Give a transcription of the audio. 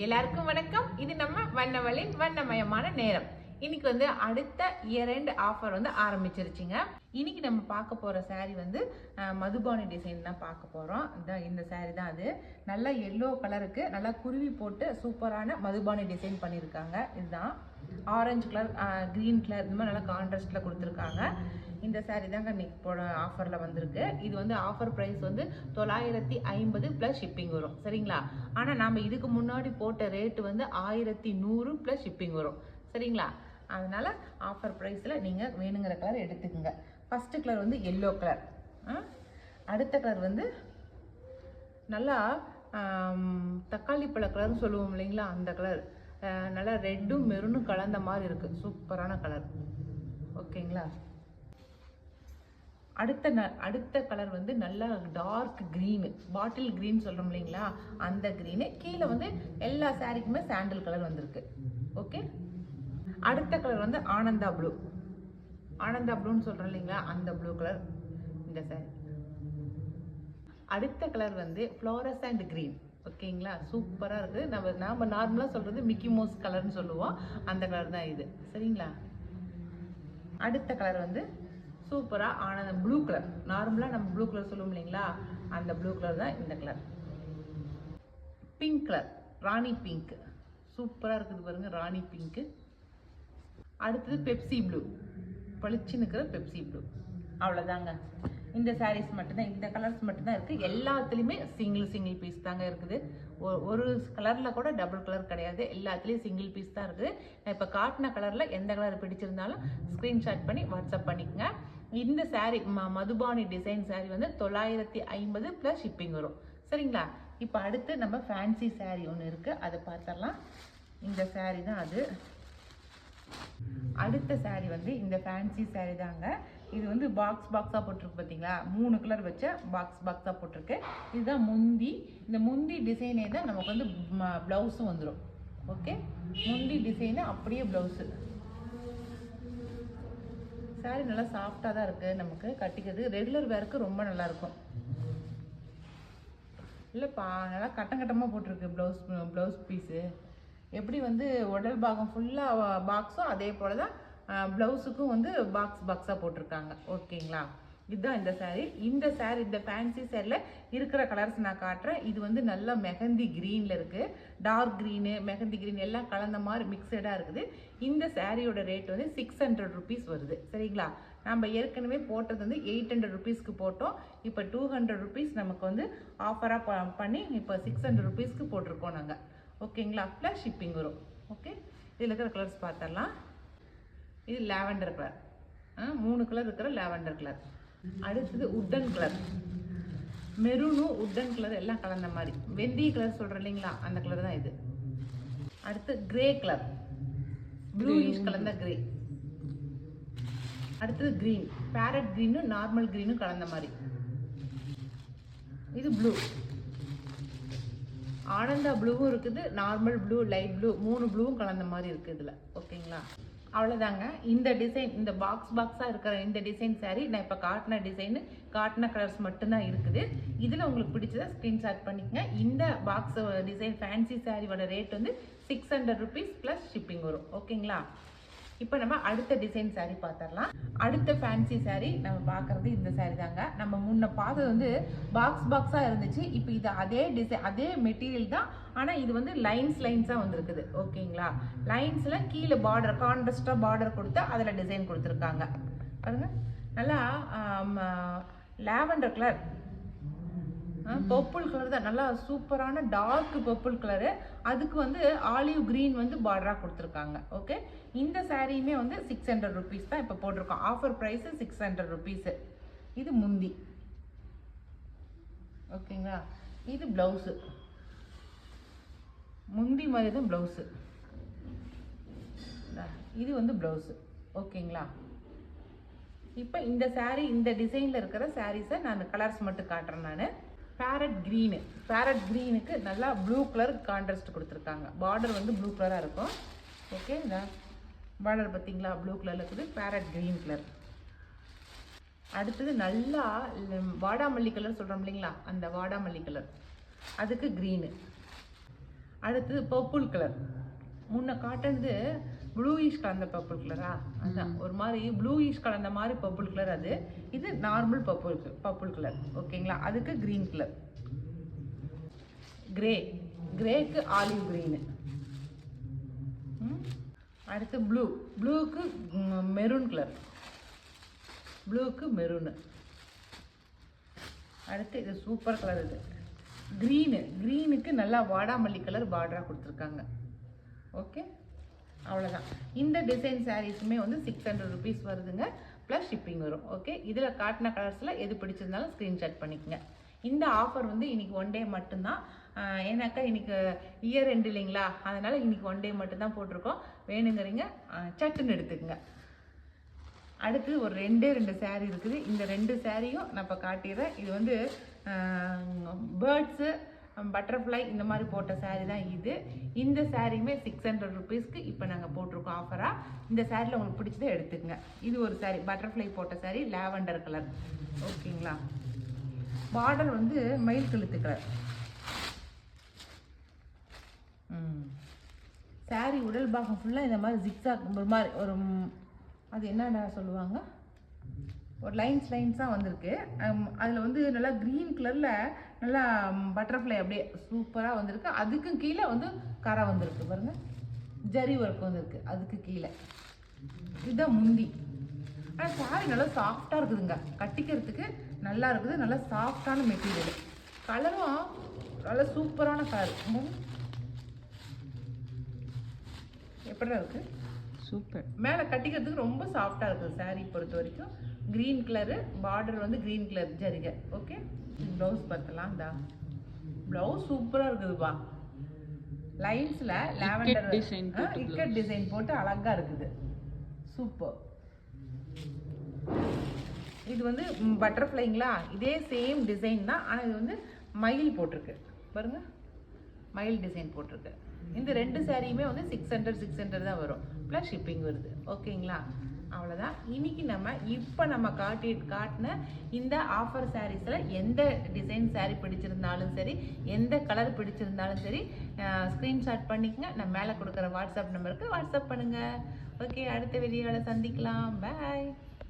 எல்லாருக்கும் வணக்கம். இது நம்ம வண்ணவளின் வண்ணமயமான நேரம். இன்னைக்கு வந்து அடுத்த இயர் எண்ட் ஆஃபர் வந்து ஆரம்பிச்சிருச்சுங்க. இன்னைக்கு நம்ம பார்க்க போற saree வந்து மதுபானி டிசைன் தான் பார்க்க போறோம். இந்த saree தான் அது. நல்ல எல்லோ கலருக்கு நல்லா குருவி போட்டு சூப்பரான மதுபானி டிசைன் பண்ணியிருக்காங்க. இதுதான் ஆரஞ்சு கலர், கிரீன் கலர், இந்த மாதிரி நல்லா கான்ட்ராஸ்ட்ல கொடுத்துருக்காங்க. இந்த saree தாங்க இன்னைக்கு போட ஆஃபர்ல வந்திருக்கு. இது வந்து ஆஃபர் பிரைஸ் வந்து 950 பிளஸ் ஷிப்பிங் வரும், சரிங்களா? ஆனா நாம இதுக்கு முன்னாடி போட்ட ரேட் வந்து 1100 பிளஸ் ஷிப்பிங் வரும், சரிங்களா? அதனால ஆஃபர் பிரைஸ்ல நீங்க வேணுங்கிற கலர் எடுத்துக்கோங்க. ஃபர்ஸ்ட் கலர் வந்து எல்லோ கலர், அடுத்த கலர் வந்து நல்லா தக்காளி பழ கலர்னு சொல்லுவோம் இல்லைங்களா, அந்த கலர். நல்லா ரெட்டும் மெரூனும் கலந்த மாதிரி இருக்கு, சூப்பரான கலர். ஓகேங்களா? அடுத்த கலர் வந்து நல்லா டார்க் கிரீனு, பாட்டில் கிரீன் சொல்றோம் இல்லைங்களா, அந்த கிரீனு. கீழே வந்து எல்லா சாரிக்குமே சாண்டல் கலர் வந்திருக்கு. ஓகே. அடுத்த கலர் வந்து ஆனந்தா ப்ளூ, ஆனந்தா ப்ளூன்னு சொல்றோம் இல்லைங்களா, அந்த ப்ளூ கலர் இந்த சாரி. அடுத்த கலர் வந்து ஃப்ளோரசன்ட் கிரீன். ஓகேங்களா? சூப்பரா இருக்கு. நாம நார்மலா சொல்றது மிக்கி மவுஸ் கலர்னு சொல்லுவோம், அந்த கலர் தான் இது, சரிங்களா? அடுத்த கலர் வந்து சூப்பரா ஆனந்த ப்ளூ கலர். நார்மலா நம்ம ப்ளூ கலர் சொல்லுவோம் இல்லைங்களா, அந்த ப்ளூ கலர் தான் இந்த கலர். பிங்க் கலர், ராணி பிங்க், சூப்பரா இருக்குது பாருங்க, ராணி பிங்க். அடுத்தது பெப்சி ப்ளூ, பளிச்சுன்னு இருக்கிற பெப்சி ப்ளூ. அவ்வளோதாங்க. இந்த சாரீஸ் மட்டும்தான், இந்த கலர்ஸ் மட்டும்தான் இருக்கு. எல்லாத்துலேயுமே சிங்கிள் பீஸ் தாங்க இருக்குது. ஒரு கலர்ல கூட டபுள் கலர் கிடையாது, எல்லாத்துலேயும் சிங்கிள் பீஸ் தான் இருக்குது. நான் இப்போ காட்டின கலர்ல எந்த கலர் பிடிச்சிருந்தாலும் ஸ்க்ரீன்ஷாட் பண்ணி வாட்ஸ்அப் பண்ணிக்கங்க. இந்த சாரீ மதுபானி டிசைன் சாரீ வந்து 950 பிளஸ் ஷிப்பிங் வரும், சரிங்களா? இப்போ அடுத்து நம்ம ஃபேன்சி சாரீ ஒன்று இருக்கு, அதை பார்த்துடலாம். இந்த சாரீ தான் அது. அடுத்த சாரீ வந்து இந்த ஃபேன்சி சாரீ தாங்க. இது வந்து பாக்ஸா போட்டிருக்கு பார்த்தீங்களா, 3 கலர் வச்ச பாக்ஸா போட்டிருக்கு. இதுதான் முந்தி. இந்த முந்தி டிசைனே தான் நமக்கு வந்து பிளவுஸும் வந்துடும். ஓகே, முந்தி டிசைனு அப்படியே பிளவுஸு. சாரீ நல்லா சாஃப்டாக தான் இருக்கு, நமக்கு கட்டிக்கிறது ரெகுலர் வேருக்கு ரொம்ப நல்லா இருக்கும். இல்லைப்பா, நல்லா கட்டமாக போட்டிருக்கு ப்ளவுஸ் பீஸு. எப்படி வந்து உடல் பாகம் ஃபுல்லாக பாக்ஸோ அதே போல் தான் ப்ளவுஸுக்கும் வந்து பாக்ஸாக போட்டிருக்காங்க. ஓகேங்களா? இதுதான் இந்த சாரீ. இந்த ஃபேன்சி சாரியில் இருக்கிற கலர்ஸ் நான் காட்டுறேன். இது வந்து நல்லா மெஹந்தி க்ரீனில் இருக்குது, டார்க் க்ரீனு மெஹந்தி க்ரீன் எல்லாம் கலந்த மாதிரி மிக்சடாக இருக்குது. இந்த சாரியோட ரேட் வந்து 600 ருபீஸ் வருது, சரிங்களா? நம்ம ஏற்கனவே போட்டது வந்து 800 ருபீஸ்க்கு போட்டோம். இப்போ 200 ருபீஸ் நமக்கு வந்து ஆஃபராக பண்ணி இப்போ 600 ருபீஸ்க்கு போட்டிருக்கோம் நாங்கள். ஓகேங்களா? ப்ளஸ் ஷிப்பிங் வரும். ஓகே, இதில் இருக்கிற கலர்ஸ் பார்த்துடலாம். இது லாவெண்டர் கலர், 3 கலர் இருக்கிற லாவெண்டர் கலர். அடுத்தது உட்டன் கலர், மெரூனும் உட்டன் கலர் எல்லாம் கலந்த மாதிரி வெந்தய கலர் சொல்கிறோம் இல்லைங்களா, அந்த கலர் தான் இது. அடுத்து கிரே கலர், ப்ளூயிஷ் கலந்த கிரே. அடுத்தது கிரீன், பேரட் கிரீனும் நார்மல் கிரீனும் கலந்த மாதிரி. இது ப்ளூ, ஆனந்தா ப்ளூவும் இருக்குது, நார்மல் ப்ளூ, லைட் ப்ளூ, 3 ப்ளூவும் கலந்த மாதிரி இருக்குது இதில். ஓகேங்களா? அவ்வளோதாங்க. இந்த டிசைன், இந்த பாக்ஸாக இருக்கிற இந்த டிசைன் சாரீ நான் இப்போ காட்டின டிசைனு, காட்டின கலர்ஸ் மட்டும்தான் இருக்குது. இதில் உங்களுக்கு பிடிச்சதை ஸ்க்ரீன்ஷாட் பண்ணிக்கங்க. இந்த பாக்ஸ் டிசைன் ஃபேன்சி சாரியோட ரேட் வந்து 600 ருபீஸ் ப்ளஸ் ஷிப்பிங் வரும். ஓகேங்களா? இப்போ நம்ம அடுத்த டிசைன் சாரீ பார்த்துடலாம். அடுத்த ஃபேன்சி சாரீ நம்ம பார்க்குறது இந்த சாரீ தாங்க. நம்ம முன்ன பார்த்தது வந்து பாக்ஸாக இருந்துச்சு. இப்போ இது அதே டிசைன், அதே மெட்டீரியல் தான், ஆனால் இது வந்து லைன்ஸாக வந்துருக்குது. ஓகேங்களா? லைன்ஸில் கீழே பார்டர், கான்ட்ராஸ்டாக பார்டர் கொடுத்து அதில் டிசைன் கொடுத்துருக்காங்க பாருங்க. நல்லா லாவெண்டர் கலர், பர்பிள் கலர் தான், நல்லா சூப்பரான டார்க் பர்பிள் கலரு. அதுக்கு வந்து ஆலிவ் கிரீன் வந்து பார்டராக கொடுத்துருக்காங்க. ஓகே, இந்த சாரியுமே வந்து 600 ருபீஸ் தான் இப்போ போட்டிருக்கோம். Offer price 600 rupees. இது முந்தி. ஓகேங்களா? இது ப்ளவுஸு, முந்தி மாதிரி தான் ப்ளவுஸு. இது வந்து ப்ளவுஸு. ஓகேங்களா? இப்போ இந்த சாரீ, இந்த டிசைனில் இருக்கிற சாரீஸை நான் கலர்ஸ் மட்டும் காட்டுறேன். நான் பேரட் க்ரீனு, பேரட் க்ரீனுக்கு நல்லா ப்ளூ கலர் கான்ட்ராஸ்ட் கொடுத்துருக்காங்க. பார்டர் வந்து ப்ளூ கலராக இருக்கும். ஓகே, இந்த பார்டர் பார்த்தீங்களா, ப்ளூ கலரில் இருக்குது, பேரட் க்ரீன் கலர். அடுத்தது நல்லா வாடாமல்லி கலர் சொல்கிறோம் இல்லைங்களா, அந்த வாடாமல்லி கலர், அதுக்கு க்ரீனு. அடுத்தது பர்பிள் கலர். முன்ன காட்டுறது ப்ளூயிஷ் கலந்த பர்பிள் கலரா, அதுதான் ஒரு மாதிரி ப்ளூயிஷ் கலந்த மாதிரி பர்பிள் கலர். அது இது நார்மல் பர்பிள் கலர். ஓகேங்களா. அதுக்கு க்ரீன் கலர், கிரேக்கு ஆலிவ் க்ரீனு. அடுத்து ப்ளூக்கு மெரூன் கலர், ப்ளூக்கு மெரூனு. அடுத்து இது சூப்பர் கலர். இது க்ரீனுக்கு நல்லா வாடாமல்லி கலர் பார்டராக கொடுத்துருக்காங்க. ஓகே, அவ்வளோதான். இந்த டிசைன் சாரீஸுமே வந்து 600 rupees வருதுங்க, ப்ளஸ் ஷிப்பிங் வரும். ஓகே, இதில் காட்டின கலர்ஸில் எது பிடிச்சிருந்தாலும் ஸ்க்ரீன்ஷாட் பண்ணிக்கோங்க. இந்த ஆஃபர் வந்து இன்றைக்கி 1 day மட்டும்தான். ஏன்னாக்கா இன்றைக்கி இயர் எண்ட் இல்லைங்களா, அதனால் இன்றைக்கி 1 day மட்டும்தான் போட்டிருக்கோம். வேணுங்கிறீங்க சட்டுன்னு எடுத்துக்கோங்க. அடுத்து ஒரு 2 saree இருக்குது. இந்த 2 சாரியும் நான் இப்போ காட்டிடுறேன். இது வந்து பேர்ட்ஸு, பட்டர்ஃப்ளை இந்த மாதிரி போட்ட saree தான் இது. இந்த சாரியுமே 600 rupeesக்கு இப்போ நாங்கள் போட்டிருக்கோம் ஆஃபராக. இந்த சாரியில் உங்களுக்கு பிடிச்சதை எடுத்துக்கங்க. இது ஒரு சாரி, பட்டர்ஃப்ளை போட்ட சாரி, லாவெண்டர் கலர். ஓகேங்களா. பார்டர் வந்து மயில் கழுத்து கலர். சாரி உடல் பாகம் ஃபுல்லாக இந்த மாதிரி ஜிக்ஸாக் ஒரு மாதிரி ஒரு அது என்னென்ன சொல்லுவாங்க, ஒரு லைன்ஸாக வந்திருக்கு. அதில் வந்து நல்லா க்ரீன் கலரில் நல்லா பட்டர்ஃப்ளை அப்படியே சூப்பராக வந்திருக்கு. அதுக்கும் கீழே வந்து கரை வந்திருக்கு பாருங்க, ஜரி ஒர்க் வந்திருக்கு அதுக்கு கீழே. இதுதான் முந்தி. ஆனால் சாரி நல்லா சாஃப்டாக இருக்குதுங்க, கட்டிக்கிறதுக்கு நல்லா இருக்குது. நல்லா சாஃப்டான மெட்டீரியல். கலரும் நல்லா சூப்பரான கலர். எப்படிதான் இருக்குது, சூப்பர். மேலே கட்டிக்கிறதுக்கு ரொம்ப சாஃப்டாக இருக்குது சாரீ பொறுத்த வரைக்கும். க்ரீன் கலரு பார்டர் வந்து க்ரீன் கலர் ஜரிகை. ஓகே, ப்ளவுஸ் பார்க்கலாம். இந்த ப்ளவுஸ் சூப்பராக இருக்குதுப்பா. லைன்ஸில் லாவெண்டர் இக்கட் டிசைன் போட்டு அழகாக இருக்குது. சூப்பர். இது வந்து பட்டர்ஃப்ளைங்களா, இதே சேம் டிசைன் தான். ஆனால் இது வந்து மயில் போட்டிருக்கு பாருங்க, மயில் டிசைன் போட்டிருக்கு. இந்த 2 சாரியுமே வந்து 600 தான் வரும், ப்ளஸ் ஷிப்பிங் வருது. ஓகேங்களா. அவ்வளோதான். இன்னைக்கு நம்ம காட்டின இந்த ஆஃபர் சாரீஸில் எந்த டிசைன் சாரீ பிடிச்சிருந்தாலும் சரி, எந்த கலர் பிடிச்சிருந்தாலும் சரி, ஸ்க்ரீன்ஷாட் பண்ணிக்கங்க. நான் மேலே கொடுக்குற வாட்ஸ்அப் நம்பருக்கு வாட்ஸ்அப் பண்ணுங்கள். ஓகே, அடுத்த வீடியோவில் சந்திக்கலாம். பாய்.